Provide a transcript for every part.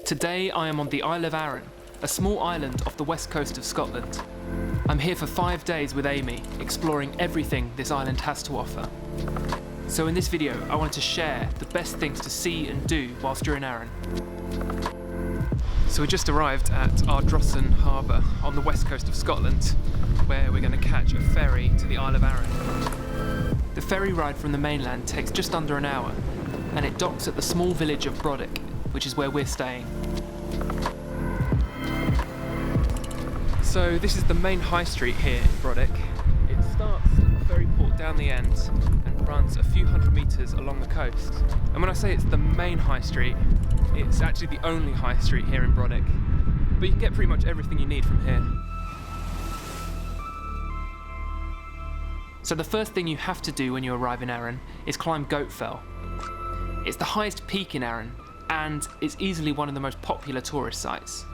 Today I am on the Isle of Arran, a small island off the west coast of Scotland. I'm here for 5 days with Amy, exploring everything this island has to offer. So in this video, I wanted to share the best things to see and do whilst you're in Arran. So we just arrived at Ardrossan Harbour on the west coast of Scotland, where we're going to catch a ferry to the Isle of Arran. The ferry ride from the mainland takes just under an hour, and it docks at the small village of Brodick, which is where we're staying. So this is the main high street here in Brodick. It starts at the ferry port down the end and runs a few hundred metres along the coast. And when I say it's the main high street, it's actually the only high street here in Brodick. But you can get pretty much everything you need from here. So the first thing you have to do when you arrive in Arran is climb Goatfell. It's the highest peak in Arran, and it's easily one of the most popular tourist sites.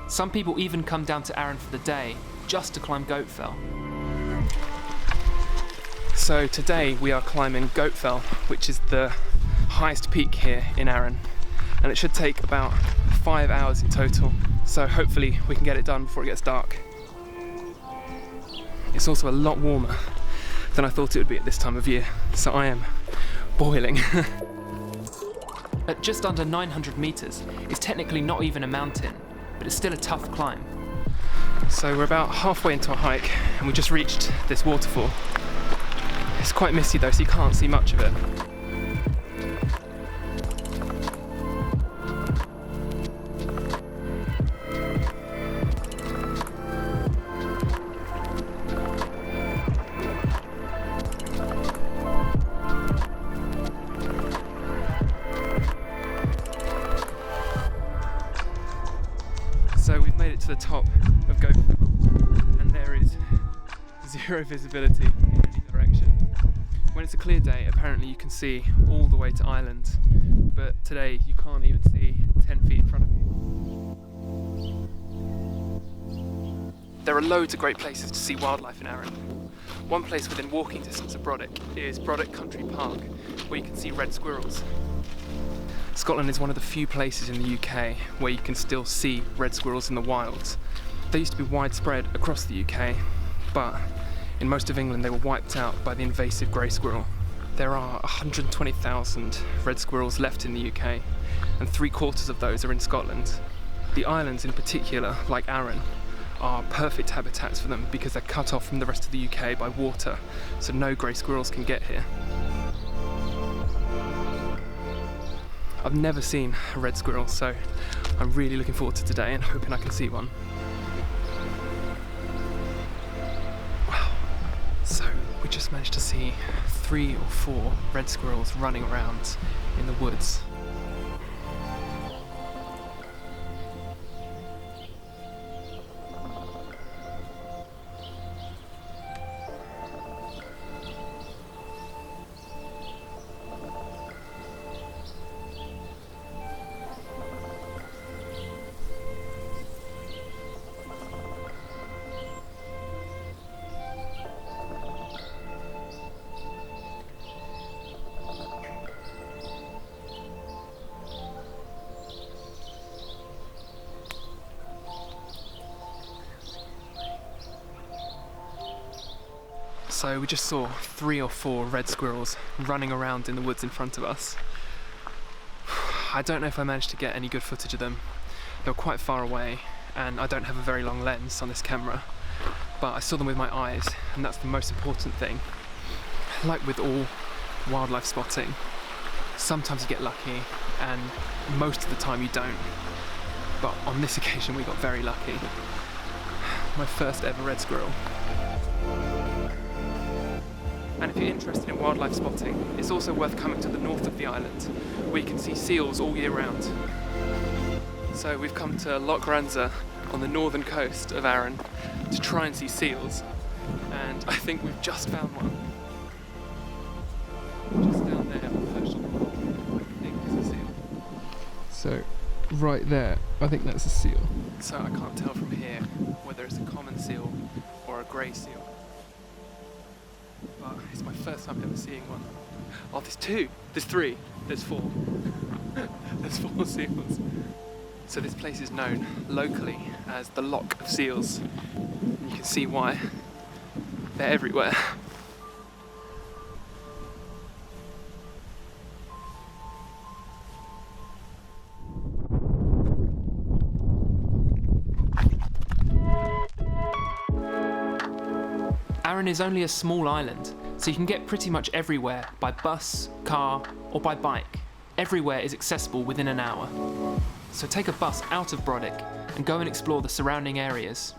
Some people even come down to Arran for the day just to climb Goatfell. So today we are climbing Goatfell, which is the highest peak here in Arran, and it should take about 5 hours in total, so hopefully we can get it done before it gets dark. It's also a lot warmer than I thought it would be at this time of year, so I am boiling. At just under 900 metres, it's technically not even a mountain, but it's still a tough climb. So we're about halfway into a hike and we just reached this waterfall. It's quite misty though, so you can't see much of it. So we've made it to the top of Goatfell, and there is zero visibility in any direction. When it's a clear day, apparently you can see all the way to Ireland, but today you can't even see 10 feet in front of you. There are loads of great places to see wildlife in Arran. One place within walking distance of Brodick is Brodick Country Park, where you can see red squirrels. Scotland is one of the few places in the UK where you can still see red squirrels in the wild. They used to be widespread across the UK, but in most of England they were wiped out by the invasive grey squirrel. There are 120,000 red squirrels left in the UK, and 3/4 of those are in Scotland. The islands in particular, like Arran, are perfect habitats for them because they're cut off from the rest of the UK by water, so no grey squirrels can get here. I've never seen a red squirrel, so I'm really looking forward to today and hoping I can see one. Wow. So we just managed to see 3 or 4 red squirrels running around in the woods. So we just saw 3 or 4 red squirrels running around in the woods in front of us. I don't know if I managed to get any good footage of them. They were quite far away, and I don't have a very long lens on this camera, but I saw them with my eyes, and that's the most important thing. Like with all wildlife spotting, sometimes you get lucky, and most of the time you don't. But on this occasion we got very lucky. My first ever red squirrel. And if you're interested in wildlife spotting, it's also worth coming to the north of the island, where you can see seals all year round. So we've come to Loch Ranza on the northern coast of Arran to try and see seals, and I think we've just found one. Just down there, perched on the rock, I think is a seal. So right there, I think that's a seal. So I can't tell from here whether it's a common seal or a grey seal. But it's my first time ever seeing one. Oh, there's 2, there's 3, there's 4. There's 4 seals. So this place is known locally as the Loch of Seals. You can see why. They're everywhere. Arran is only a small island, so you can get pretty much everywhere by bus, car, or by bike. Everywhere is accessible within an hour. So take a bus out of Brodick and go and explore the surrounding areas.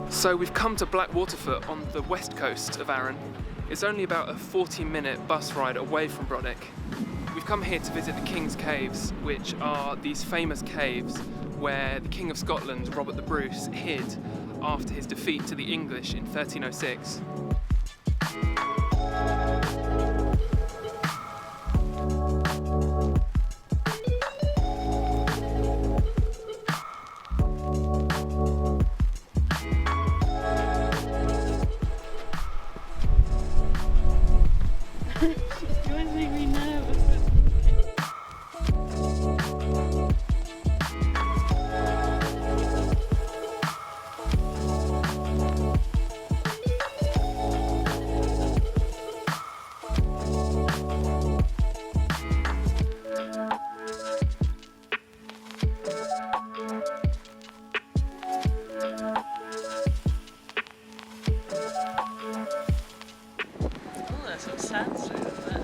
So we've come to Black Waterfoot on the west coast of Arran. It's only about a 40-minute bus ride away from Brodick. We've come here to visit the King's Caves, which are these famous caves where the King of Scotland, Robert the Bruce, hid after his defeat to the English in 1306. You always make me nervous. Oh, there's some sandstone in there.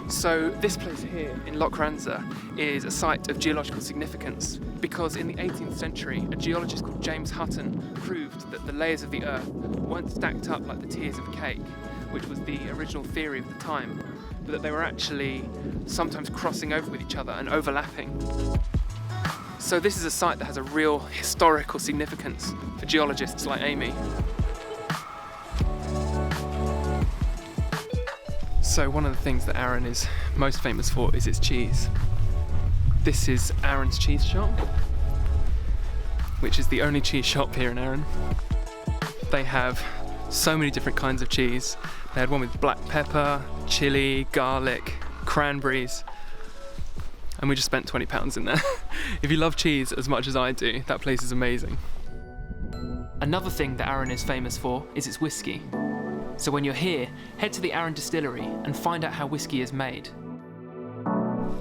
So this place here in Loch Ranza is a site of geological significance because in the 18th century a geologist called James Hutton proved that the layers of the earth weren't stacked up like the tiers of a cake, which was the original theory of the time, but that they were actually sometimes crossing over with each other and overlapping. So this is a site that has a real historical significance for geologists like Amy. So one of the things that Arran is most famous for is its cheese. This is Arran's cheese shop, which is the only cheese shop here in Arran. They have so many different kinds of cheese. They had one with black pepper, chilli, garlic, cranberries, and we just spent £20 in there. If you love cheese as much as I do, that place is amazing. Another thing that Arran is famous for is its whiskey. So when you're here, head to the Arran distillery and find out how whiskey is made.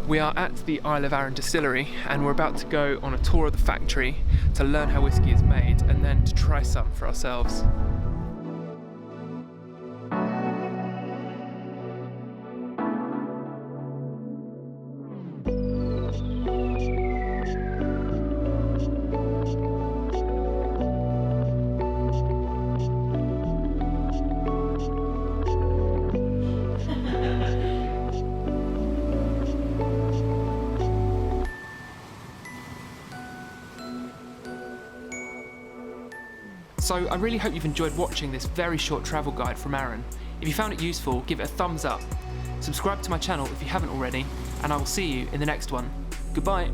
We are at the Isle of Arran distillery and we're about to go on a tour of the factory to learn how whiskey is made and then to try some for ourselves. So I really hope you've enjoyed watching this very short travel guide from Arran. If you found it useful, give it a thumbs up. Subscribe to my channel if you haven't already, and I will see you in the next one. Goodbye.